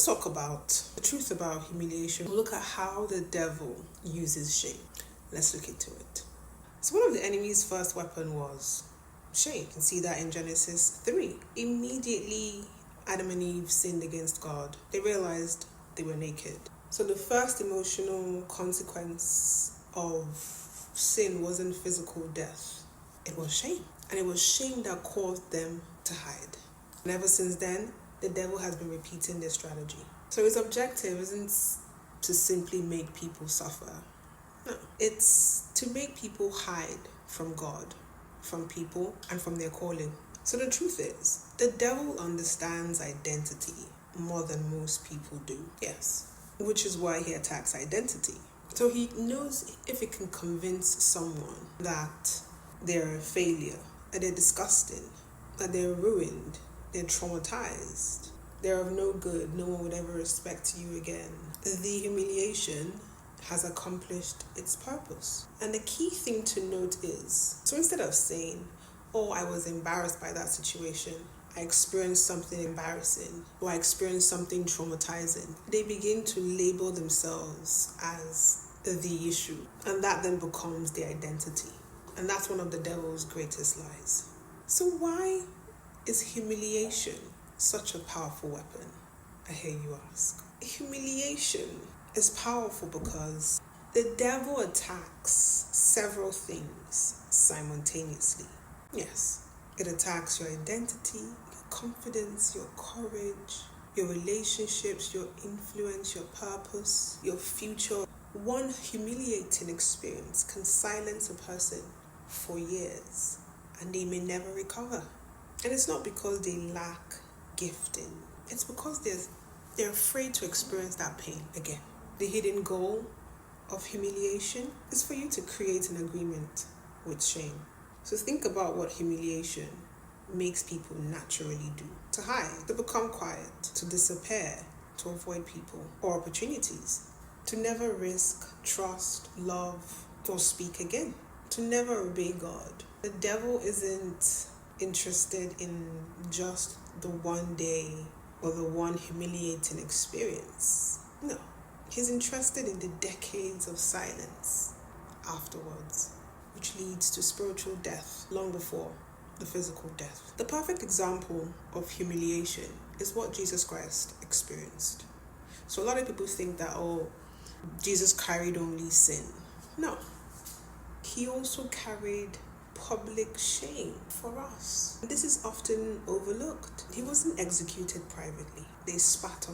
let's talk about the truth about humiliation. We'll look at how the devil uses shame. Let's look into it. So one of the enemy's first weapon was shame. You can see that in Genesis 3. Immediately, Adam and Eve sinned against God. They realized they were naked. So the first emotional consequence of sin wasn't physical death. It was shame. And it was shame that caused them to hide. And ever since then, the devil has been repeating this strategy. So his objective isn't to simply make people suffer. No, it's to make people hide from God, from people, and from their calling. So the truth is, the devil understands identity more than most people do. Yes, which is why he attacks identity. So he knows if he can convince someone that they're a failure, that they're disgusting, that they're ruined, they're traumatized, they're of no good, no one would ever respect you again, the humiliation has accomplished its purpose. And the key thing to note is, so instead of saying, oh, I was embarrassed by that situation, I experienced something embarrassing, or I experienced something traumatizing, they begin to label themselves as the issue. And that then becomes their identity. And that's one of the devil's greatest lies. So why is humiliation such a powerful weapon? I hear you ask. Humiliation is powerful because the devil attacks several things simultaneously. Yes, it attacks your identity, your confidence, your courage, your relationships, your influence, your purpose, your future. One humiliating experience can silence a person for years and they may never recover. And it's not because they lack gifting. It's because they're afraid to experience that pain again. The hidden goal of humiliation is for you to create an agreement with shame. So think about what humiliation makes people naturally do. To hide, to become quiet, to disappear, to avoid people or opportunities, to never risk, trust, love, or speak again, to never obey God. The devil isn't interested in just the one day or the one humiliating experience. No, he's interested in the decades of silence afterwards, which leads to spiritual death long before the physical death. The perfect example of humiliation is what Jesus Christ experienced. So a lot of people think that, oh, Jesus carried only sin. No, he also carried public shame for us. This is often overlooked. He wasn't executed privately. They spat on him.